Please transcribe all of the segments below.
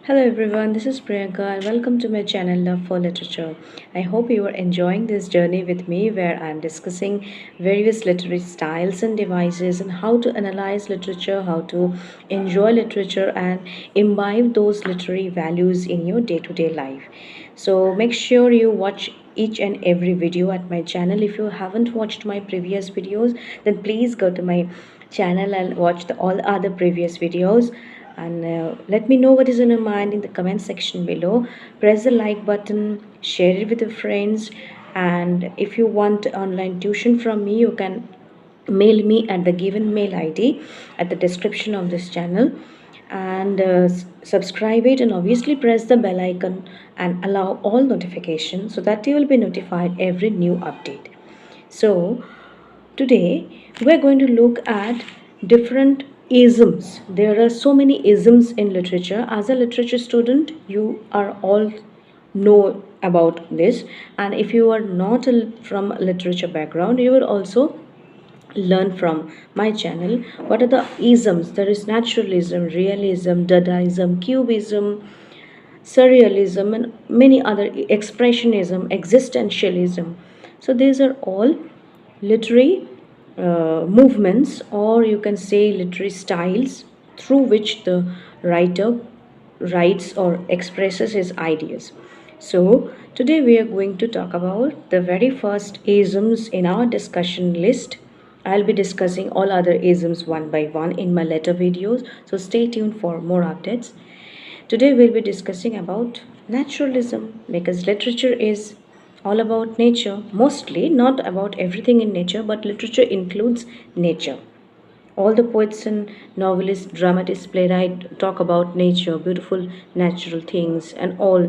Hello everyone, this is Priyanka and welcome to my channel Love for Literature. I hope you are enjoying this journey with me where I am discussing various literary styles and devices and how to analyze literature, how to enjoy literature and imbibe those literary values in your day-to-day life. So make sure you watch each and every video at my channel. If you haven't watched my previous videos, then please go to my channel and watch all other previous videos and let me know what is in your mind in the comment section below. Press the like button, share it with your friends, and if you want online tuition from me, you can mail me at the given mail id at the description of this channel, and subscribe it, and obviously press the bell icon and allow all notifications so that you will be notified every new update. So today, we're going to look at different isms. There are so many isms in literature. As a literature student, you are all know about this, and if you are not from a literature background, you will also learn from my channel what are the isms. There is naturalism, realism, dadaism, cubism, surrealism, and many other, expressionism, existentialism. So these are all literary movements, or you can say literary styles, through which the writer writes or expresses his ideas. So today we are going to talk about the very first isms in our discussion list. I'll be discussing all other isms one by one in my later videos, so stay tuned for more updates. Today we'll be discussing about naturalism, because literature is all about nature, mostly not about everything in nature, but literature includes nature. All the poets and novelists, dramatists, playwrights talk about nature, beautiful natural things, and all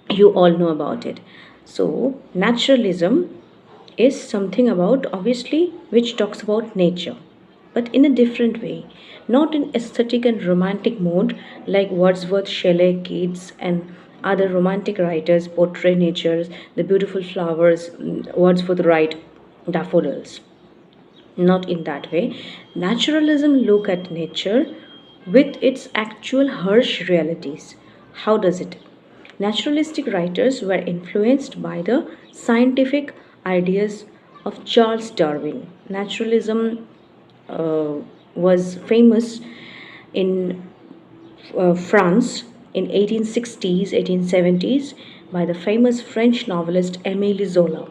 you all know about it. So, naturalism is something about, obviously, which talks about nature, but in a different way, not in aesthetic and romantic mode like Wordsworth, Shelley, Keats, and other romantic writers portray nature, the beautiful flowers. Wordsworth write daffodils. Not in that way. Naturalism look at nature with its actual harsh realities. How does it? Naturalistic writers were influenced by the scientific ideas of Charles Darwin. Naturalism uh, was famous in France in 1860s, 1870s by the famous French novelist Émile Zola,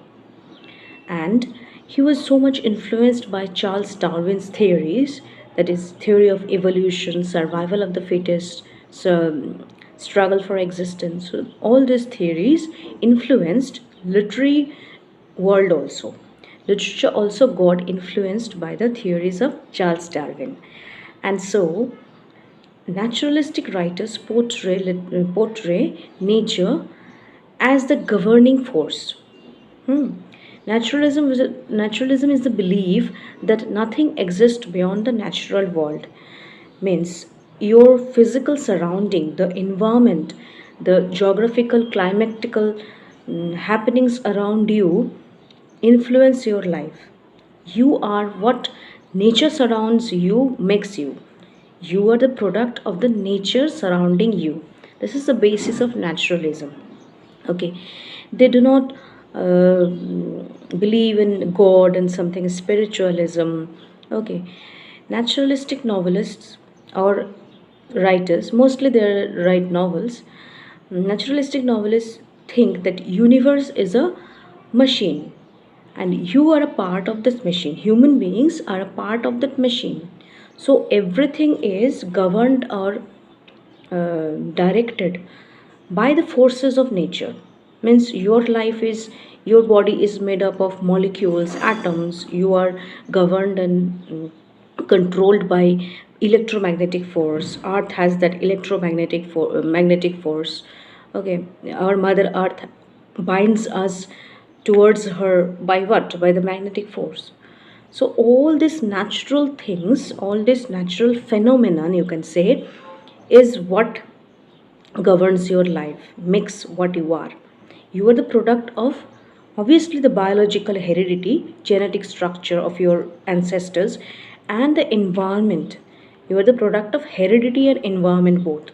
and he was so much influenced by Charles Darwin's theories, that is theory of evolution, survival of the fittest, so, struggle for existence. So all these theories influenced literary world also. Literature also got influenced by the theories of Charles Darwin. And so naturalistic writers portray nature as the governing force. Hmm. Naturalism is the belief that nothing exists beyond the natural world. Means your physical surrounding, the environment, the geographical, climatical happenings around you influence your life. You are what nature surrounds you makes you. You are the product of the nature surrounding you. This is the basis of naturalism. Okay, they do not uh, believe in God and something spiritualism. Okay, naturalistic novelists or writers, mostly they write novels. Naturalistic novelists think that universe is a machine and you are a part of this machine. Human beings are a part of that machine. So everything is governed or directed by the forces of nature. Means your body is made up of molecules, atoms. You are governed and controlled by electromagnetic force. Earth has that magnetic force. Okay, our mother earth binds us towards her by what? By the magnetic force. So all these natural things, all this natural phenomenon, you can say, is what governs your life, makes what you are. You are the product of, obviously, the biological heredity, genetic structure of your ancestors, and the environment. You are the product of heredity and environment both.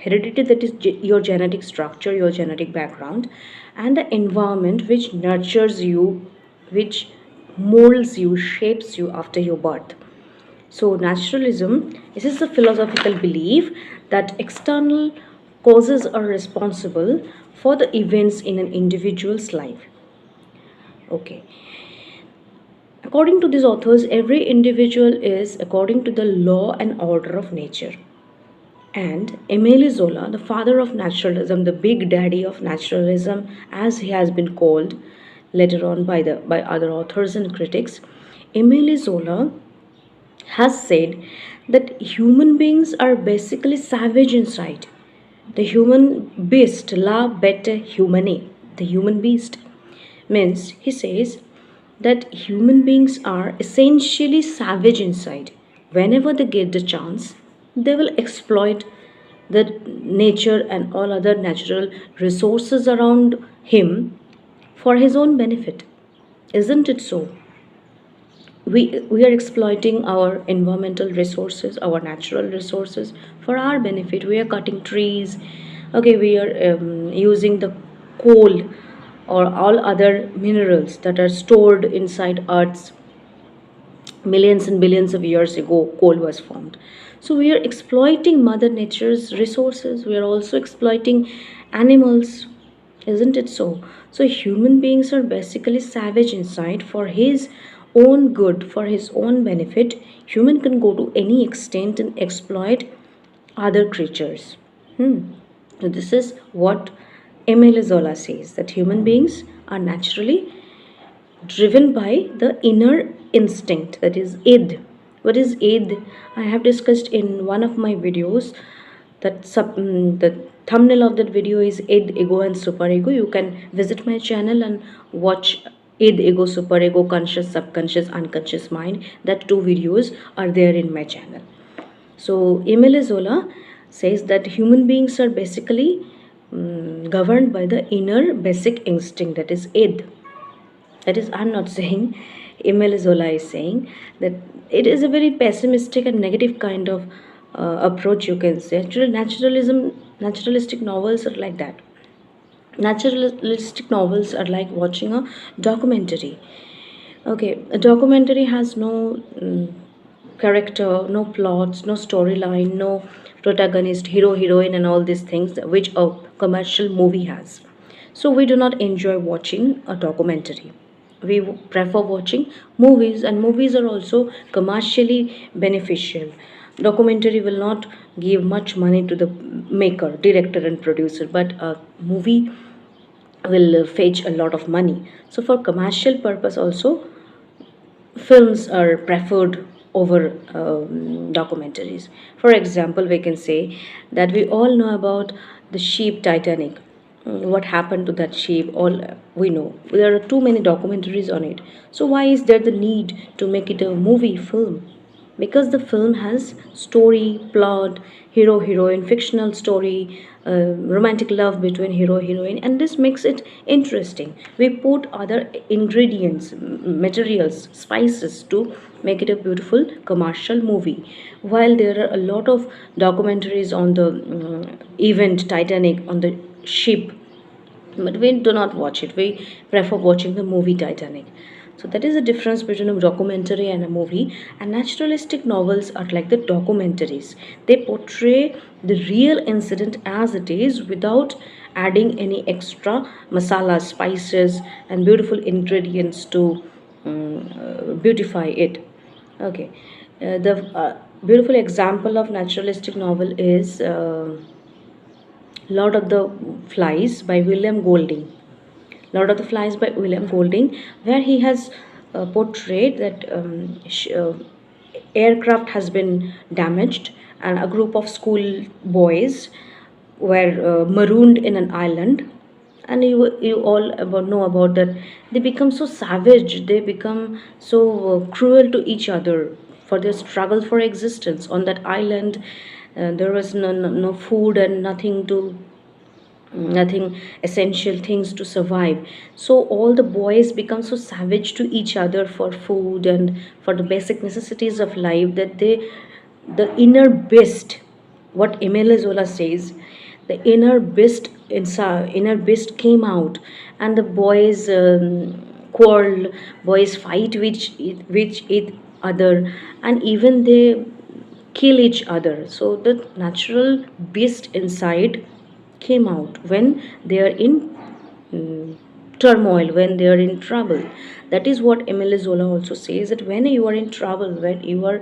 Heredity, that is your genetic structure, your genetic background, and the environment which nurtures you, which molds you, shapes you after your birth. So, naturalism, this is the philosophical belief that external causes are responsible for the events in an individual's life. Okay. According to these authors, every individual is according to the law and order of nature. And Emile Zola, the father of naturalism, the big daddy of naturalism, as he has been called later on by other authors and critics, Emile Zola has said that human beings are basically savage inside. The human beast, la bete humane, the human beast, means he says that human beings are essentially savage inside. Whenever they get the chance, they will exploit the nature and all other natural resources around him for his own benefit. Isn't it so? We are exploiting our environmental resources, our natural resources for our benefit. We are cutting trees. Okay, we are using the coal or all other minerals that are stored inside earth's millions and billions of years ago. Coal was formed. So we are exploiting mother nature's resources. We are also exploiting animals. Isn't it so? So human beings are basically savage inside. For his own good, for his own benefit, human can go to any extent and exploit other creatures. So this is what Emile Zola says, that human beings are naturally driven by the inner instinct, that is id. What is id? I have discussed in one of my videos. The thumbnail of that video is id, ego and superego. You can visit my channel and watch id, ego, superego, conscious, subconscious, unconscious mind. That two videos are there in my channel. So Emile Zola says that human beings are basically governed by the inner basic instinct, that is id. That is, I'm not saying, Emile Zola is saying that it is a very pessimistic and negative kind of approach, you can say. Actually, naturalistic novels are like that. Naturalistic novels are like watching a documentary. Okay, a documentary has no character, no plots, no storyline, no protagonist, hero, heroine, and all these things which a commercial movie has. So we do not enjoy watching a documentary. We prefer watching movies, and movies are also commercially beneficial. Documentary will not give much money to the maker, director, and producer, but a movie will fetch a lot of money. So for commercial purpose also, films are preferred over documentaries. For example, we can say that we all know about the ship Titanic. What happened to that ship? All we know. There are too many documentaries on it. So why is there the need to make it a movie film? Because the film has story, plot, hero, heroine, fictional story, romantic love between hero, heroine, and this makes it interesting. We put other ingredients, materials, spices to make it a beautiful commercial movie. While there are a lot of documentaries on the event Titanic, on the ship, but we do not watch it. We prefer watching the movie Titanic. So that is the difference between a documentary and a movie. And naturalistic novels are like the documentaries. They portray the real incident as it is without adding any extra masala, spices, and beautiful ingredients to beautify it. Okay. The beautiful example of naturalistic novel is Lord of the Flies by William Golding. Lord of the Flies by William Golding, where he has portrayed that aircraft has been damaged and a group of school boys were marooned in an island. And you all know about that. They become so savage, they become so cruel to each other for their struggle for existence on that island. There was no food and nothing essential things to survive. So all the boys become so savage to each other for food and for the basic necessities of life, that they, the inner beast, what Emile Zola says, the inner beast came out, and the boys quarrel, boys fight with each other, and even they kill each other. So the natural beast inside came out when they are in mm, turmoil, when they are in trouble. That is what Emile Zola also says, that when you are in trouble, when you are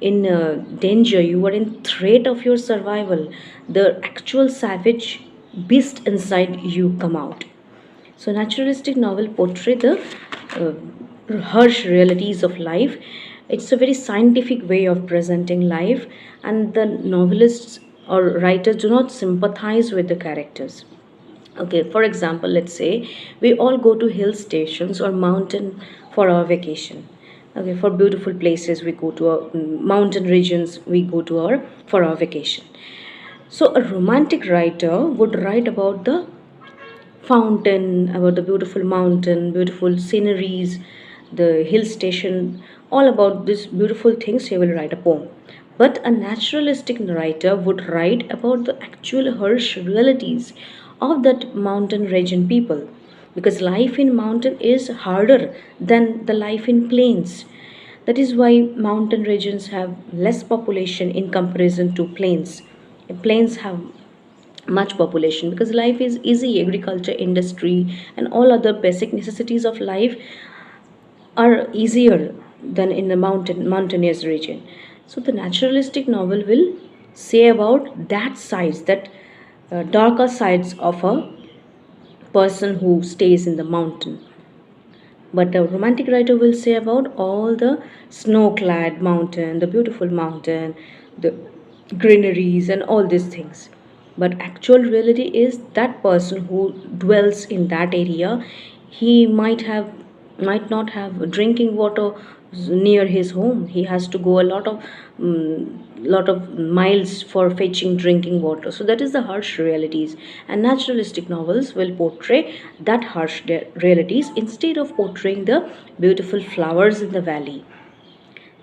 in danger, you are in threat of your survival, the actual savage beast inside you come out. So, naturalistic novel portray the harsh realities of life. It's a very scientific way of presenting life, and the novelists or writers do not sympathize with the characters. Okay, for example, let's say we all go to hill stations or mountain for our vacation. Okay, for beautiful places we go to our mountain regions we go to our for our vacation. So a romantic writer would write about the fountain, about the beautiful mountain, beautiful sceneries, the hill station, all about these beautiful things, he will write a poem. But a naturalistic writer would write about the actual harsh realities of that mountain region people. Because life in mountain is harder than the life in plains. That is why mountain regions have less population in comparison to plains. Plains have much population because life is easy, agriculture, industry, and all other basic necessities of life are easier than in the mountainous region. So the naturalistic novel will say about that sides, that darker sides of a person who stays in the mountain. But a romantic writer will say about all the snow clad mountain, the beautiful mountain, the greeneries, and all these things. But actual reality is that person who dwells in that area, he might not have drinking water near his home. He has to go a lot of miles for fetching drinking water. So that is the harsh realities, and naturalistic novels will portray that harsh realities instead of portraying the beautiful flowers in the valley.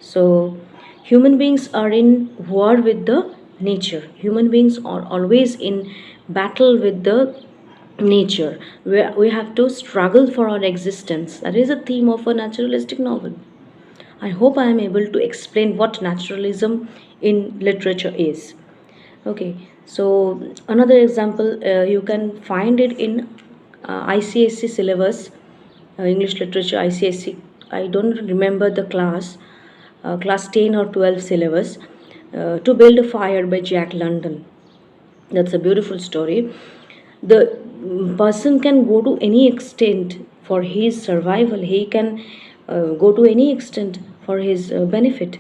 So human beings are in war with the nature. Human beings are always in battle with the nature. We have to struggle for our existence. That is a theme of a naturalistic novel. I hope I am able to explain what naturalism in literature is. Okay, so another example, you can find it in ICSC syllabus, English literature ICSC. I don't remember the class, class 10 or 12 syllabus. To Build a Fire by Jack London. That's a beautiful story. The person can go to any extent for his survival. He can go to any extent for his benefit.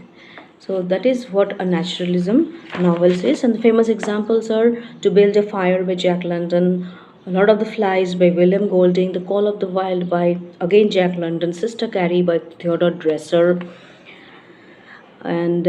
So that is what a naturalism novel is. And the famous examples are To Build a Fire by Jack London, A Lot of the Flies by William Golding, The Call of the Wild by again Jack London, Sister Carrie by Theodore Dreiser, and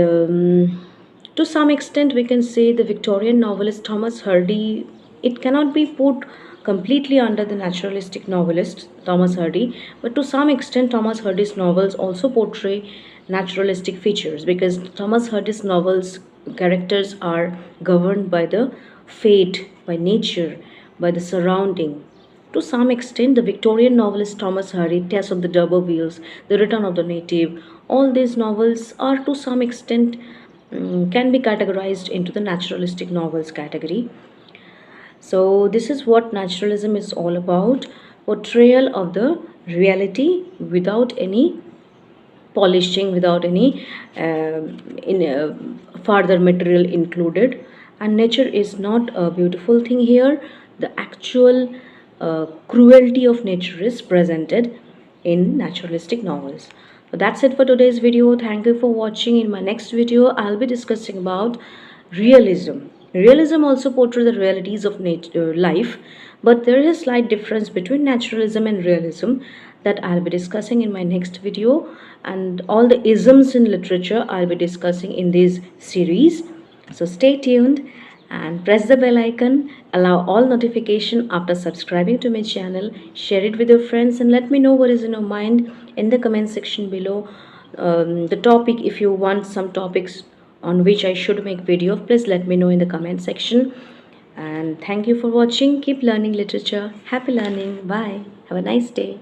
to some extent we can say the Victorian novelist Thomas Hardy. It cannot be put completely under the naturalistic novelist Thomas Hardy, but to some extent Thomas Hardy's novels also portray naturalistic features, because Thomas Hardy's novels characters are governed by the fate, by nature, by the surrounding. To some extent, the Victorian novelist Thomas Hardy, Tess of the D'Urbervilles, The Return of the Native, all these novels are to some extent can be categorized into the naturalistic novels category. So, this is what naturalism is all about, portrayal of the reality without any polishing, without any in further material included. And nature is not a beautiful thing here. The actual cruelty of nature is presented in naturalistic novels. So that's it for today's video. Thank you for watching. In my next video I'll be discussing about realism. Realism also portrays the realities of nature, life, but there is a slight difference between naturalism and realism that I'll be discussing in my next video, and all the isms in literature I'll be discussing in this series. So stay tuned and press the bell icon, allow all notification after subscribing to my channel, share it with your friends, and let me know what is in your mind in the comment section below. The topic, if you want some topics on which I should make video, please let me know in the comment section. And thank you for watching. Keep learning literature. Happy learning. Bye. Have a nice day.